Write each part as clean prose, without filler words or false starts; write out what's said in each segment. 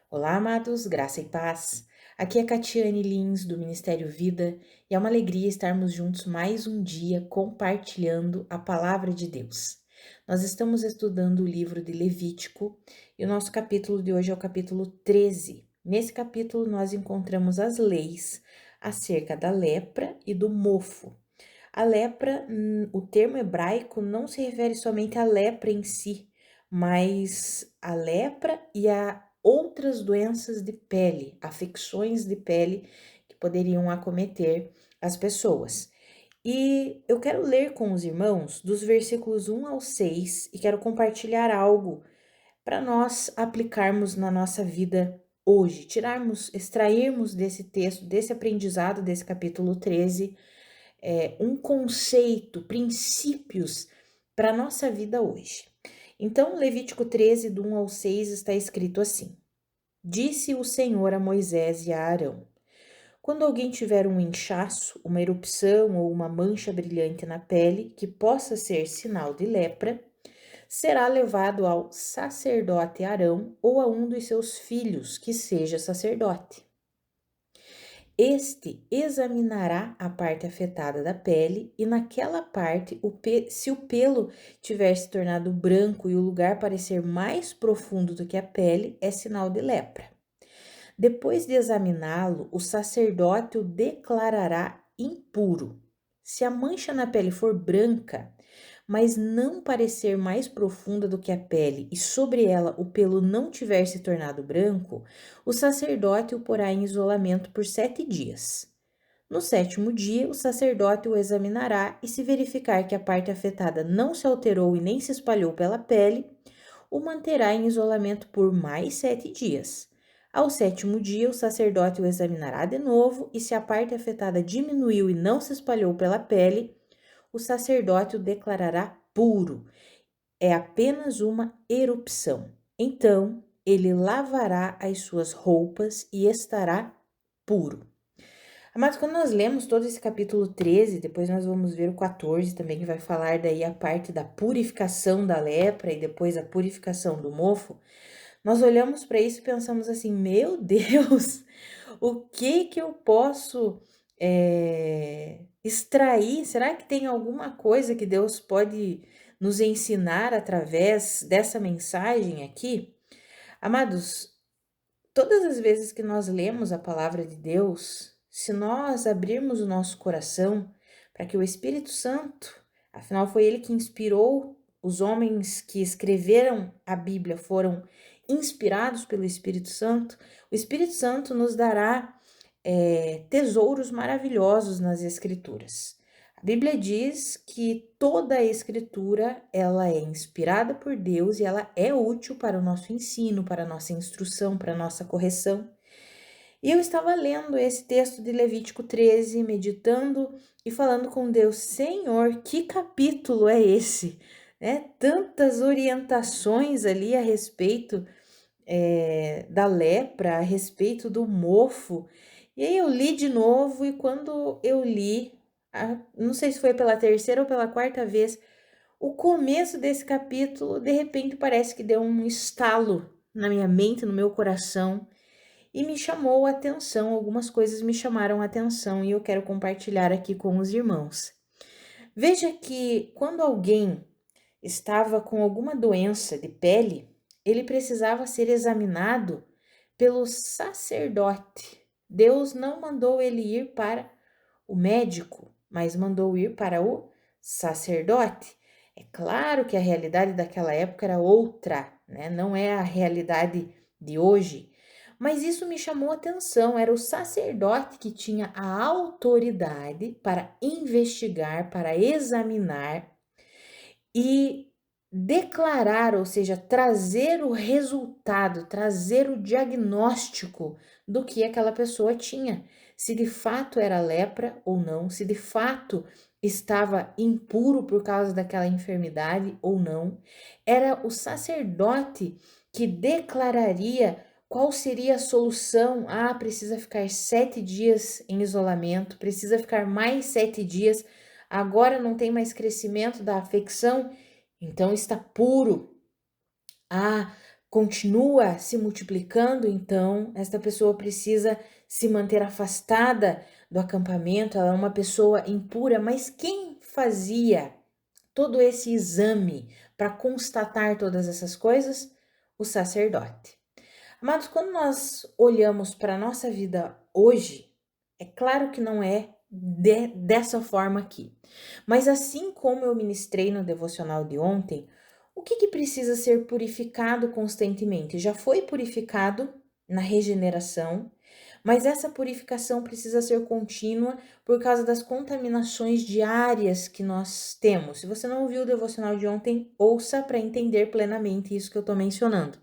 Olá, amados, graça e paz. Aqui é Catiane Lins, do Ministério Vida, e é uma alegria estarmos juntos mais um dia compartilhando a palavra de Deus. Nós estamos estudando o livro de Levítico e o nosso capítulo de hoje é o capítulo 13. Nesse capítulo, nós encontramos as leis acerca da lepra e do mofo. A lepra, o termo hebraico não se refere somente à lepra em si, mas a lepra e a outras doenças de pele, afecções de pele que poderiam acometer as pessoas. E eu quero ler com os irmãos dos versículos 1 ao 6 e quero compartilhar algo para nós aplicarmos na nossa vida hoje, extrairmos desse texto, desse aprendizado desse capítulo 13, um conceito, princípios para a nossa vida hoje. Então, Levítico 13, do 1 ao 6, está escrito assim: Disse o Senhor a Moisés e a Arão: Quando alguém tiver um inchaço, uma erupção ou uma mancha brilhante na pele, que possa ser sinal de lepra, será levado ao sacerdote Arão ou a um dos seus filhos, que seja sacerdote. Este examinará a parte afetada da pele e naquela parte, se o pelo tiver se tornado branco e o lugar parecer mais profundo do que a pele, é sinal de lepra. Depois de examiná-lo, o sacerdote o declarará impuro. Se a mancha na pele for branca, mas não parecer mais profunda do que a pele e sobre ela o pelo não tiver se tornado branco, o sacerdote o porá em isolamento por 7 dias. No 7º dia, o sacerdote o examinará e, se verificar que a parte afetada não se alterou e nem se espalhou pela pele, o manterá em isolamento por mais 7 dias. Ao 7º dia, o sacerdote o examinará de novo e, se a parte afetada diminuiu e não se espalhou pela pele, o sacerdote o declarará puro. É apenas uma erupção. Então, ele lavará as suas roupas e estará puro. Amados, quando nós lemos todo esse capítulo 13, depois nós vamos ver o 14 também, que vai falar daí a parte da purificação da lepra e depois a purificação do mofo, nós olhamos para isso e pensamos assim, meu Deus, o que eu posso extrair? Será que tem alguma coisa que Deus pode nos ensinar através dessa mensagem aqui? Amados, todas as vezes que nós lemos a palavra de Deus, se nós abrirmos o nosso coração para que o Espírito Santo, afinal foi ele que inspirou os homens que escreveram a Bíblia, foram inspirados pelo Espírito Santo, o Espírito Santo nos dará tesouros maravilhosos nas Escrituras. A Bíblia diz que toda a Escritura ela é inspirada por Deus e ela é útil para o nosso ensino, para a nossa instrução, para a nossa correção. E eu estava lendo esse texto de Levítico 13, meditando e falando com Deus, Senhor, que capítulo é esse? Tantas orientações ali a respeito da lepra, a respeito do mofo. E aí eu li de novo e quando eu li, não sei se foi pela terceira ou pela quarta vez, o começo desse capítulo, de repente parece que deu um estalo na minha mente, no meu coração e me chamou a atenção, algumas coisas me chamaram a atenção e eu quero compartilhar aqui com os irmãos. Veja que quando alguém estava com alguma doença de pele, ele precisava ser examinado pelo sacerdote. Deus não mandou ele ir para o médico, mas mandou ir para o sacerdote. É claro que a realidade daquela época era outra, né? Não é a realidade de hoje. Mas isso me chamou a atenção, era o sacerdote que tinha a autoridade para investigar, para examinar e declarar, ou seja, trazer o resultado, trazer o diagnóstico do que aquela pessoa tinha, se de fato era lepra ou não, se de fato estava impuro por causa daquela enfermidade ou não. Era o sacerdote que declararia qual seria a solução. Precisa ficar 7 dias em isolamento, precisa ficar mais 7 dias. Agora não tem mais crescimento da afecção, então está puro. continua se multiplicando, então esta pessoa precisa se manter afastada do acampamento, ela é uma pessoa impura, mas quem fazia todo esse exame para constatar todas essas coisas? O sacerdote. Amados, quando nós olhamos para a nossa vida hoje, é claro que não é dessa forma aqui. Mas assim como eu ministrei no devocional de ontem, o que precisa ser purificado constantemente? Já foi purificado na regeneração, mas essa purificação precisa ser contínua por causa das contaminações diárias que nós temos. Se você não ouviu o devocional de ontem, ouça para entender plenamente isso que eu estou mencionando.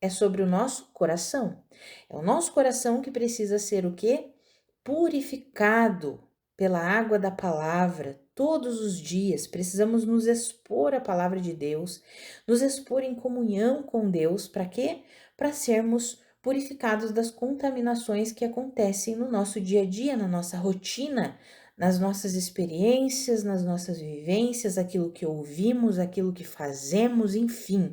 É sobre o nosso coração. É o nosso coração que precisa ser o quê? Purificado pela água da palavra todos os dias. Precisamos nos expor à palavra de Deus, nos expor em comunhão com Deus. Para quê? Para sermos purificados das contaminações que acontecem no nosso dia a dia, na nossa rotina, nas nossas experiências, nas nossas vivências, aquilo que ouvimos, aquilo que fazemos, enfim,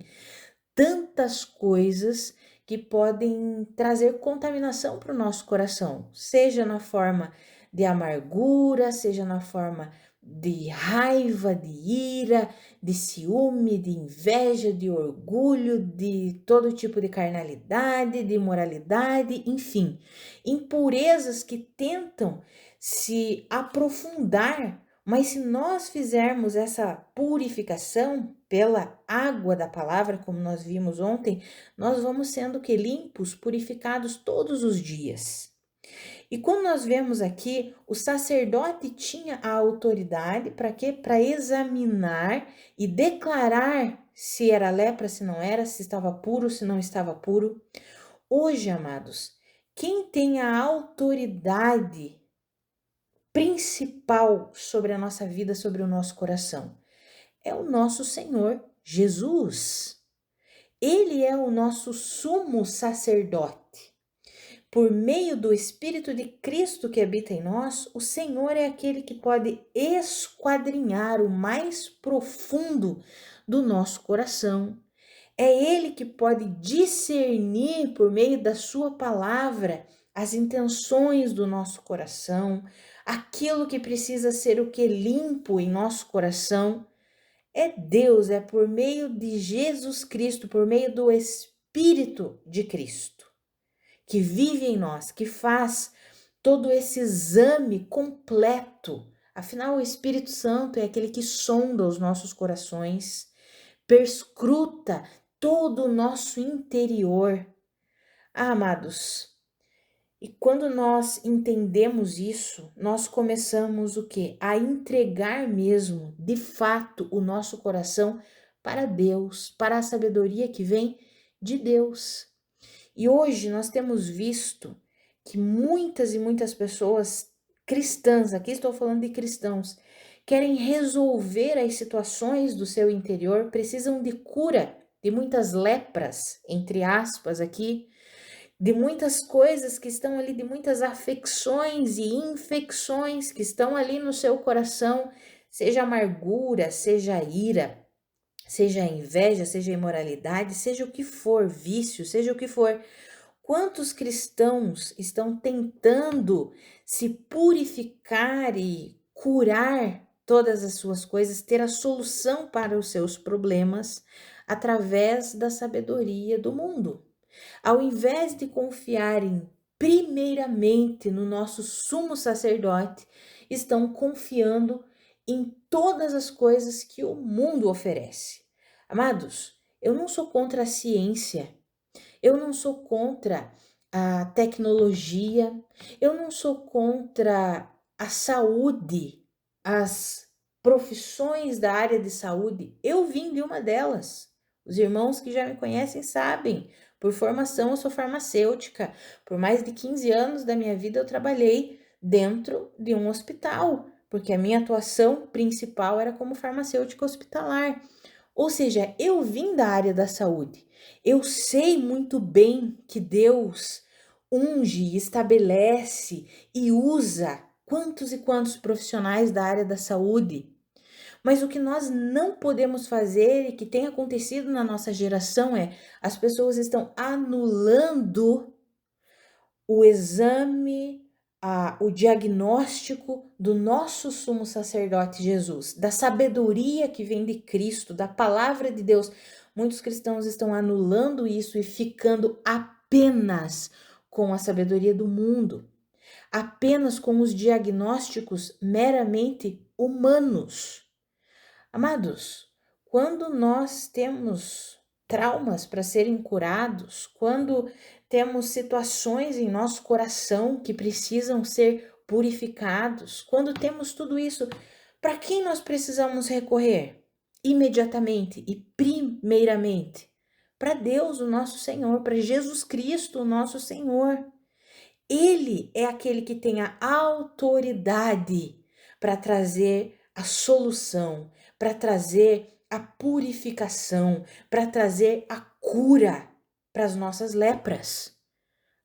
tantas coisas que podem trazer contaminação para o nosso coração, seja na forma de amargura, seja na forma de raiva, de ira, de ciúme, de inveja, de orgulho, de todo tipo de carnalidade, de imoralidade, enfim, impurezas que tentam se aprofundar. Mas se nós fizermos essa purificação pela água da palavra, como nós vimos ontem, nós vamos sendo que limpos, purificados todos os dias. E quando nós vemos aqui, o sacerdote tinha a autoridade para quê? Para examinar e declarar se era lepra, se não era, se estava puro, se não estava puro. Hoje, amados, quem tem a autoridade principal sobre a nossa vida, sobre o nosso coração? É o nosso Senhor Jesus. Ele é o nosso sumo sacerdote. Por meio do Espírito de Cristo que habita em nós, o Senhor é aquele que pode esquadrinhar o mais profundo do nosso coração. É Ele que pode discernir por meio da sua palavra as intenções do nosso coração, aquilo que precisa ser o que limpo em nosso coração. É Deus, é por meio de Jesus Cristo, por meio do Espírito de Cristo, que vive em nós, que faz todo esse exame completo. Afinal, o Espírito Santo é aquele que sonda os nossos corações, perscruta todo o nosso interior. Ah, amados, e quando nós entendemos isso, nós começamos o quê? A entregar mesmo, de fato, o nosso coração para Deus, para a sabedoria que vem de Deus. E hoje nós temos visto que muitas e muitas pessoas cristãs, aqui estou falando de cristãos, querem resolver as situações do seu interior, precisam de cura de muitas lepras, entre aspas, aqui, de muitas coisas que estão ali, de muitas afecções e infecções que estão ali no seu coração, seja amargura, seja ira, seja inveja, seja imoralidade, seja o que for, vício, seja o que for. Quantos cristãos estão tentando se purificar e curar todas as suas coisas, ter a solução para os seus problemas através da sabedoria do mundo? Ao invés de confiarem primeiramente no nosso sumo sacerdote, estão confiando em todas as coisas que o mundo oferece. Amados, eu não sou contra a ciência, eu não sou contra a tecnologia, eu não sou contra a saúde, as profissões da área de saúde. Eu vim de uma delas. Os irmãos que já me conhecem sabem. Por formação, eu sou farmacêutica. Por mais de 15 anos da minha vida, eu trabalhei dentro de um hospital, porque a minha atuação principal era como farmacêutica hospitalar. Ou seja, eu vim da área da saúde. Eu sei muito bem que Deus unge, estabelece e usa quantos e quantos profissionais da área da saúde. Mas o que nós não podemos fazer e que tem acontecido na nossa geração é as pessoas estão anulando o exame, o diagnóstico do nosso sumo sacerdote Jesus, da sabedoria que vem de Cristo, da palavra de Deus. Muitos cristãos estão anulando isso e ficando apenas com a sabedoria do mundo, apenas com os diagnósticos meramente humanos. Amados, quando nós temos traumas para serem curados, quando temos situações em nosso coração que precisam ser purificados, quando temos tudo isso, para quem nós precisamos recorrer? Imediatamente e primeiramente para Deus, o nosso Senhor, para Jesus Cristo, o nosso Senhor. Ele é aquele que tem a autoridade para trazer a solução, para trazer a purificação, para trazer a cura para as nossas lepras.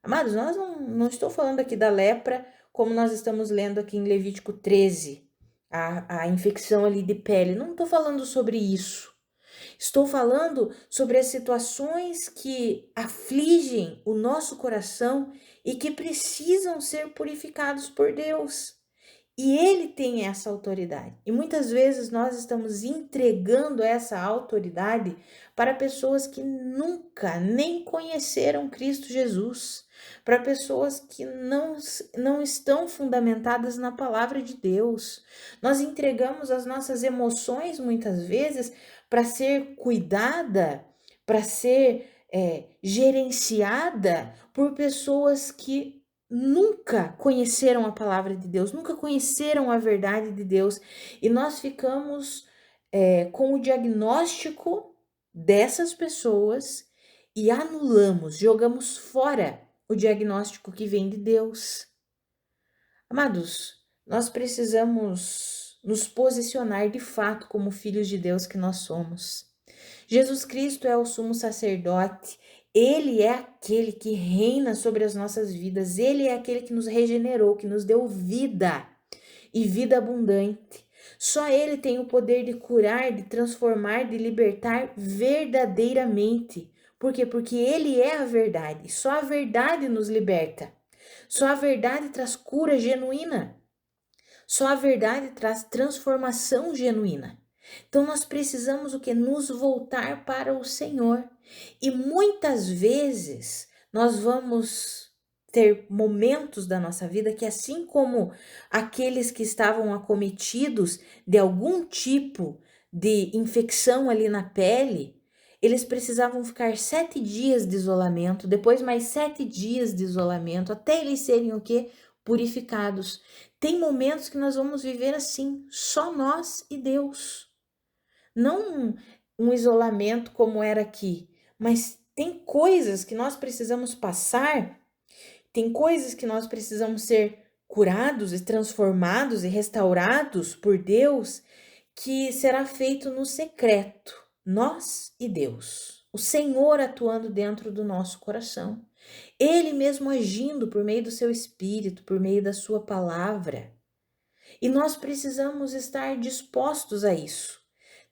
Amados, nós não estou falando aqui da lepra como nós estamos lendo aqui em Levítico 13, a infecção ali de pele. Não estou falando sobre isso. Estou falando sobre as situações que afligem o nosso coração e que precisam ser purificados por Deus. E Ele tem essa autoridade. E muitas vezes nós estamos entregando essa autoridade para pessoas que nunca nem conheceram Cristo Jesus, para pessoas que não estão fundamentadas na palavra de Deus. Nós entregamos as nossas emoções muitas vezes para ser cuidada, para ser gerenciada por pessoas que nunca conheceram a palavra de Deus, nunca conheceram a verdade de Deus, e nós ficamos com o diagnóstico dessas pessoas e anulamos, jogamos fora o diagnóstico que vem de Deus. Amados, nós precisamos nos posicionar de fato como filhos de Deus que nós somos. Jesus Cristo é o sumo sacerdote, ele é aquele que reina sobre as nossas vidas, ele é aquele que nos regenerou, que nos deu vida e vida abundante. Só ele tem o poder de curar, de transformar, de libertar verdadeiramente. Por quê? Porque ele é a verdade. Só a verdade nos liberta. Só a verdade traz cura genuína. Só a verdade traz transformação genuína. Então nós precisamos o que? Nos voltar para o Senhor. E muitas vezes nós vamos ter momentos da nossa vida que, assim como aqueles que estavam acometidos de algum tipo de infecção ali na pele, eles precisavam ficar 7 dias de isolamento, depois mais 7 dias de isolamento, até eles serem o que? Purificados. Tem momentos que nós vamos viver assim, só nós e Deus. Não um isolamento como era aqui, mas tem coisas que nós precisamos passar, tem coisas que nós precisamos ser curados e transformados e restaurados por Deus, que será feito no secreto, nós e Deus. O Senhor atuando dentro do nosso coração. Ele mesmo agindo por meio do seu espírito, por meio da sua palavra. E nós precisamos estar dispostos a isso.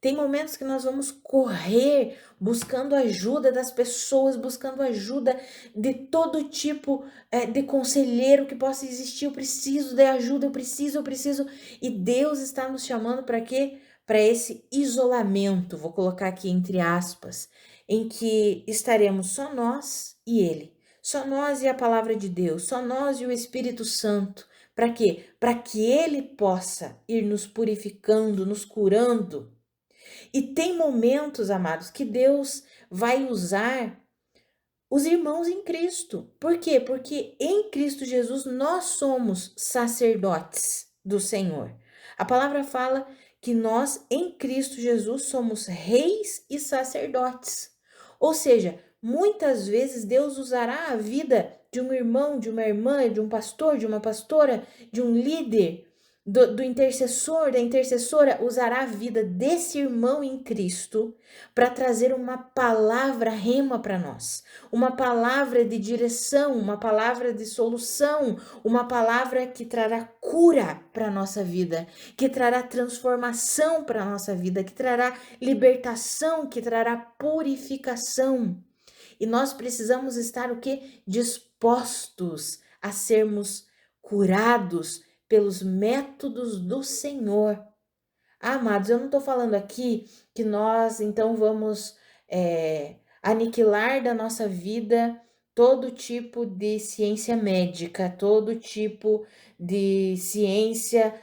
Tem momentos que nós vamos correr buscando ajuda das pessoas, buscando ajuda de todo tipo de conselheiro que possa existir. Eu preciso de ajuda, eu preciso. E Deus está nos chamando para quê? Para esse isolamento, vou colocar aqui entre aspas, em que estaremos só nós e Ele. Só nós e a palavra de Deus, só nós e o Espírito Santo. Para quê? Para que Ele possa ir nos purificando, nos curando. E tem momentos, amados, que Deus vai usar os irmãos em Cristo. Por quê? Porque em Cristo Jesus nós somos sacerdotes do Senhor. A palavra fala que nós em Cristo Jesus somos reis e sacerdotes. Ou seja, muitas vezes Deus usará a vida de um irmão, de uma irmã, de um pastor, de uma pastora, de um líder, do intercessor, da intercessora, usará a vida desse irmão em Cristo para trazer uma palavra rema para nós, uma palavra de direção, uma palavra de solução, uma palavra que trará cura para a nossa vida, que trará transformação para a nossa vida, que trará libertação, que trará purificação. E nós precisamos estar o quê? Dispostos a sermos curados pelos métodos do Senhor. Amados, eu não estou falando aqui que nós então vamos aniquilar da nossa vida todo tipo de ciência médica, todo tipo de ciência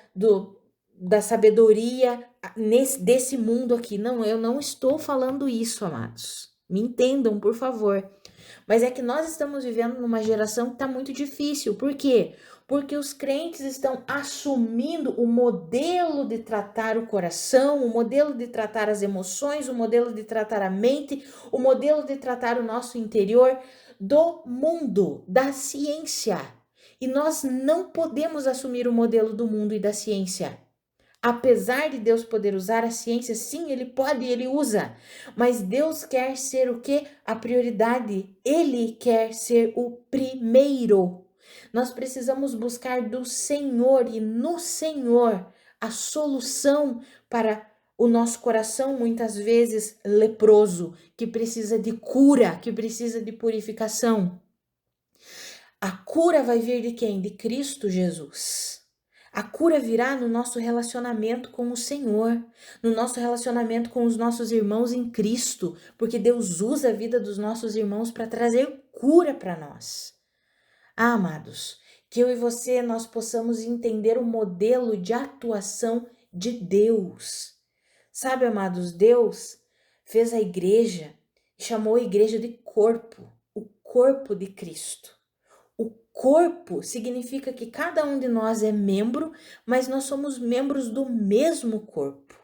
da sabedoria desse mundo aqui. Não, eu não estou falando isso, amados. Me entendam, por favor. Mas é que nós estamos vivendo numa geração que está muito difícil. Por quê? Porque os crentes estão assumindo o modelo de tratar o coração, o modelo de tratar as emoções, o modelo de tratar a mente, o modelo de tratar o nosso interior do mundo, da ciência. E nós não podemos assumir o modelo do mundo e da ciência. Apesar de Deus poder usar a ciência, sim, ele pode e ele usa. Mas Deus quer ser o quê? A prioridade. Ele quer ser o primeiro. Nós precisamos buscar do Senhor e no Senhor a solução para o nosso coração, muitas vezes leproso, que precisa de cura, que precisa de purificação. A cura vai vir de quem? De Cristo Jesus. A cura virá no nosso relacionamento com o Senhor, no nosso relacionamento com os nossos irmãos em Cristo, porque Deus usa a vida dos nossos irmãos para trazer cura para nós. Ah, amados, que eu e você nós possamos entender o modelo de atuação de Deus. Sabe, amados, Deus fez a igreja e chamou a igreja de corpo, o corpo de Cristo. O corpo significa que cada um de nós é membro, mas nós somos membros do mesmo corpo.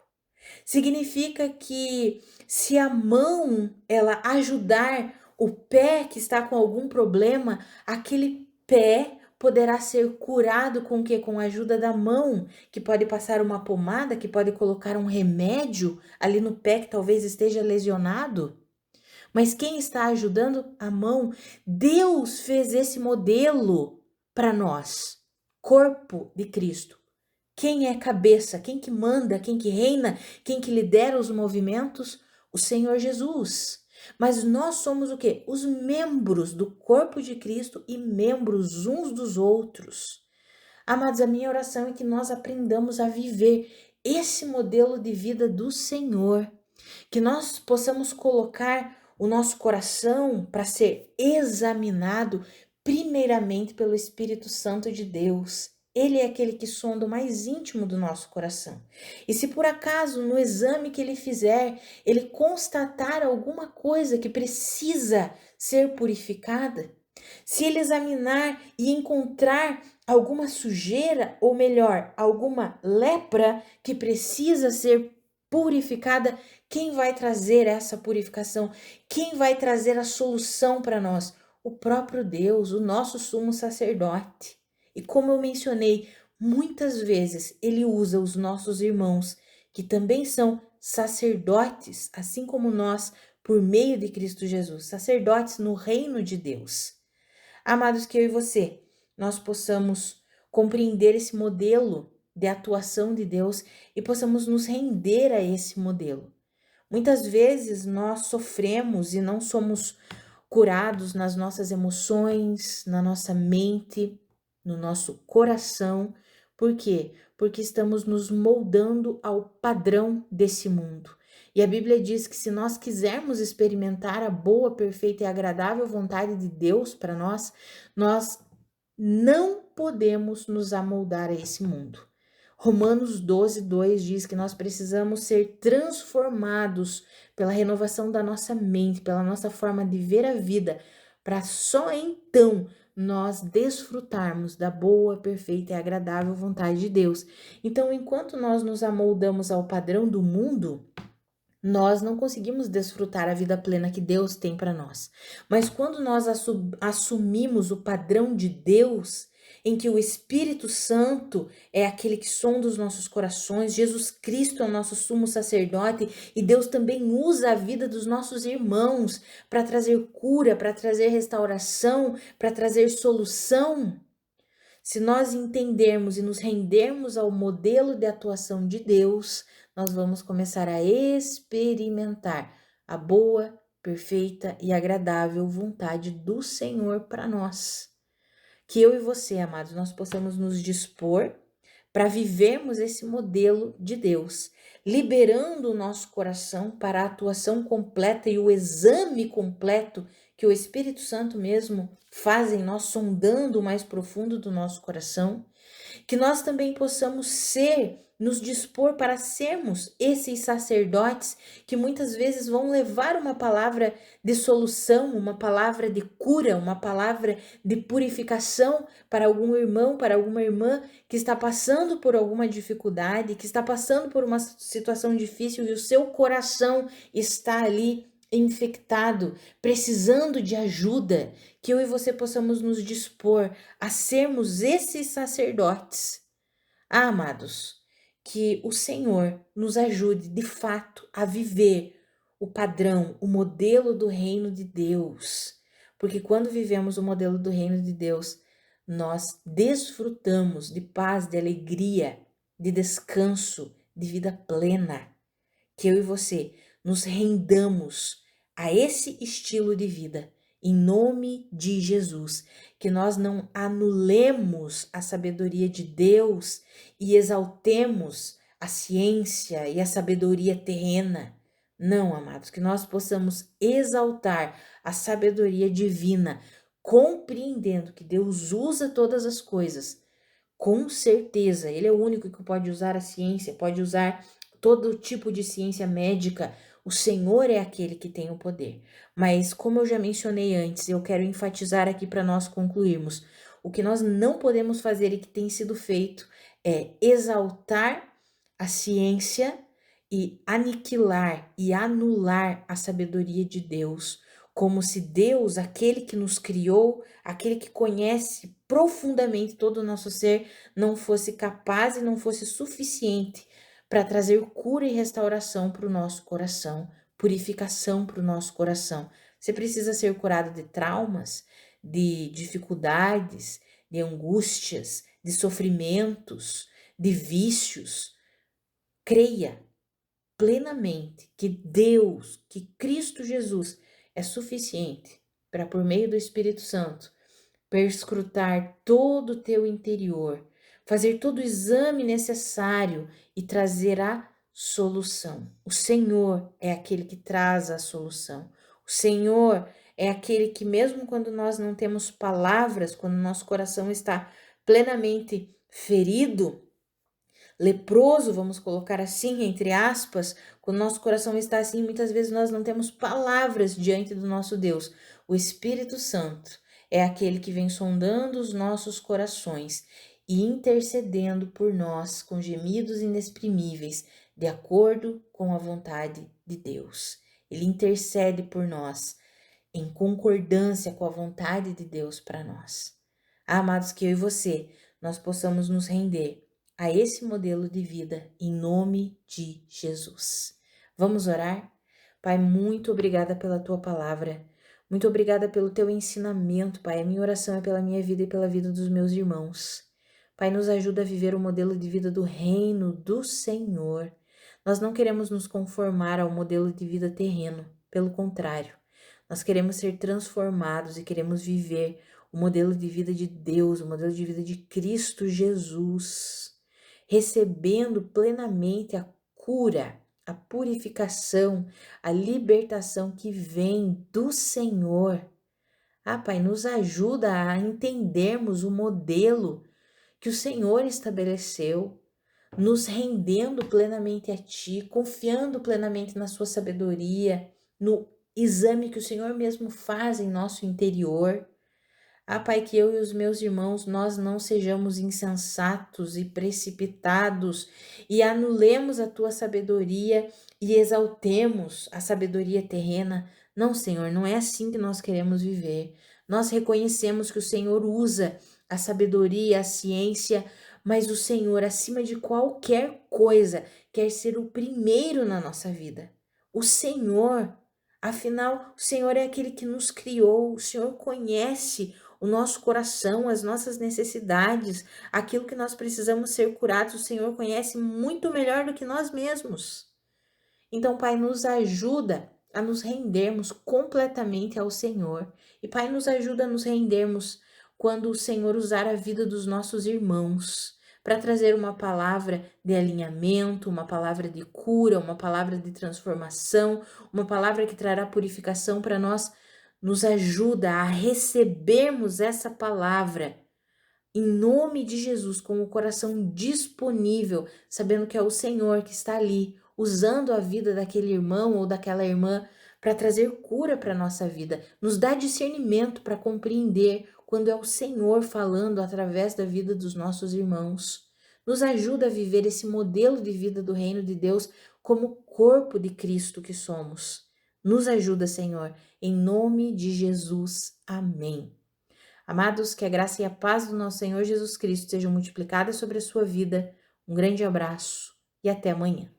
Significa que se a mão ela ajudar o pé que está com algum problema, aquele pé poderá ser curado com o quê? Com a ajuda da mão, que pode passar uma pomada, que pode colocar um remédio ali no pé que talvez esteja lesionado. Mas quem está ajudando? A mão. Deus fez esse modelo para nós. Corpo de Cristo. Quem é cabeça? Quem que manda? Quem que reina? Quem que lidera os movimentos? O Senhor Jesus. Mas nós somos o quê? Os membros do corpo de Cristo e membros uns dos outros. Amados, a minha oração é que nós aprendamos a viver esse modelo de vida do Senhor. Que nós possamos colocar o nosso coração para ser examinado primeiramente pelo Espírito Santo de Deus. Ele é aquele que sonda o mais íntimo do nosso coração. E se por acaso no exame que ele fizer, ele constatar alguma coisa que precisa ser purificada, se ele examinar e encontrar alguma sujeira, ou melhor, alguma lepra que precisa ser purificada, quem vai trazer essa purificação? Quem vai trazer a solução para nós? O próprio Deus, o nosso sumo sacerdote. E como eu mencionei, muitas vezes ele usa os nossos irmãos, que também são sacerdotes, assim como nós, por meio de Cristo Jesus, sacerdotes no reino de Deus. Amados, que eu e você, nós possamos compreender esse modelo de atuação de Deus e possamos nos render a esse modelo. Muitas vezes nós sofremos e não somos curados nas nossas emoções, na nossa mente, no nosso coração. Por quê? Porque estamos nos moldando ao padrão desse mundo. E a Bíblia diz que se nós quisermos experimentar a boa, perfeita e agradável vontade de Deus para nós, nós não podemos nos amoldar a esse mundo. Romanos 12:2 diz que nós precisamos ser transformados pela renovação da nossa mente, pela nossa forma de ver a vida, para só então nós desfrutarmos da boa, perfeita e agradável vontade de Deus. Então, enquanto nós nos amoldamos ao padrão do mundo, nós não conseguimos desfrutar a vida plena que Deus tem para nós. Mas quando nós assumimos o padrão de Deus, em que o Espírito Santo é aquele que sonda os nossos corações, Jesus Cristo é o nosso sumo sacerdote e Deus também usa a vida dos nossos irmãos para trazer cura, para trazer restauração, para trazer solução. Se nós entendermos e nos rendermos ao modelo de atuação de Deus, nós vamos começar a experimentar a boa, perfeita e agradável vontade do Senhor para nós. Que eu e você, amados, nós possamos nos dispor para vivermos esse modelo de Deus, liberando o nosso coração para a atuação completa e o exame completo que o Espírito Santo mesmo faz em nós, sondando o mais profundo do nosso coração, que nós também possamos nos dispor para sermos esses sacerdotes que muitas vezes vão levar uma palavra de solução, uma palavra de cura, uma palavra de purificação para algum irmão, para alguma irmã que está passando por alguma dificuldade, que está passando por uma situação difícil e o seu coração está ali infectado, precisando de ajuda, que eu e você possamos nos dispor a sermos esses sacerdotes. Amados, que o Senhor nos ajude de fato a viver o padrão, o modelo do reino de Deus. Porque quando vivemos o modelo do reino de Deus, nós desfrutamos de paz, de alegria, de descanso, de vida plena. Que eu e você nos rendamos a esse estilo de vida, em nome de Jesus, que nós não anulemos a sabedoria de Deus e exaltemos a ciência e a sabedoria terrena. Não, amados, que nós possamos exaltar a sabedoria divina, compreendendo que Deus usa todas as coisas. Com certeza, Ele é o único que pode usar a ciência, pode usar todo tipo de ciência médica. O Senhor é aquele que tem o poder. Mas, como eu já mencionei antes, eu quero enfatizar aqui para nós concluirmos: o que nós não podemos fazer e que tem sido feito é exaltar a ciência e aniquilar e anular a sabedoria de Deus, como se Deus, aquele que nos criou, aquele que conhece profundamente todo o nosso ser, não fosse capaz e não fosse suficiente para trazer cura e restauração para o nosso coração, purificação para o nosso coração. Você precisa ser curado de traumas, de dificuldades, de angústias, de sofrimentos, de vícios. Creia plenamente que Deus, que Cristo Jesus é suficiente para, por meio do Espírito Santo, perscrutar todo o teu interior, fazer todo o exame necessário e trazer a solução. O Senhor é aquele que traz a solução. O Senhor é aquele que, mesmo quando nós não temos palavras, quando nosso coração está plenamente ferido, leproso, vamos colocar assim, entre aspas, quando nosso coração está assim, muitas vezes nós não temos palavras diante do nosso Deus. O Espírito Santo é aquele que vem sondando os nossos corações e intercedendo por nós com gemidos inexprimíveis, de acordo com a vontade de Deus. Ele intercede por nós em concordância com a vontade de Deus para nós. Amados, que eu e você, nós possamos nos render a esse modelo de vida em nome de Jesus. Vamos orar? Pai, muito obrigada pela tua palavra. Muito obrigada pelo teu ensinamento, Pai. A minha oração é pela minha vida e pela vida dos meus irmãos. Pai, nos ajuda a viver o modelo de vida do reino do Senhor. Nós não queremos nos conformar ao modelo de vida terreno, pelo contrário. Nós queremos ser transformados e queremos viver o modelo de vida de Deus, o modelo de vida de Cristo Jesus, recebendo plenamente a cura, a purificação, a libertação que vem do Senhor. Ah, Pai, nos ajuda a entendermos o modelo que o Senhor estabeleceu, nos rendendo plenamente a Ti, confiando plenamente na Sua sabedoria, no exame que o Senhor mesmo faz em nosso interior. Ah, Pai, que eu e os meus irmãos, nós não sejamos insensatos e precipitados e anulemos a Tua sabedoria e exaltemos a sabedoria terrena. Não, Senhor, não é assim que nós queremos viver. Nós reconhecemos que o Senhor usa a sabedoria, a ciência, mas o Senhor, acima de qualquer coisa, quer ser o primeiro na nossa vida. O Senhor, afinal, o Senhor é aquele que nos criou, o Senhor conhece o nosso coração, as nossas necessidades, aquilo que nós precisamos ser curados, o Senhor conhece muito melhor do que nós mesmos. Então, Pai, nos ajuda a nos rendermos completamente ao Senhor. E, Pai, nos ajuda a nos rendermos quando o Senhor usar a vida dos nossos irmãos para trazer uma palavra de alinhamento, uma palavra de cura, uma palavra de transformação, uma palavra que trará purificação para nós. Nos ajuda a recebermos essa palavra em nome de Jesus, com o coração disponível, sabendo que é o Senhor que está ali, usando a vida daquele irmão ou daquela irmã para trazer cura para a nossa vida. Nos dá discernimento para compreender quando é o Senhor falando através da vida dos nossos irmãos. Nos ajuda a viver esse modelo de vida do reino de Deus como corpo de Cristo que somos. Nos ajuda, Senhor, em nome de Jesus. Amém. Amados, que a graça e a paz do nosso Senhor Jesus Cristo sejam multiplicadas sobre a sua vida. Um grande abraço e até amanhã.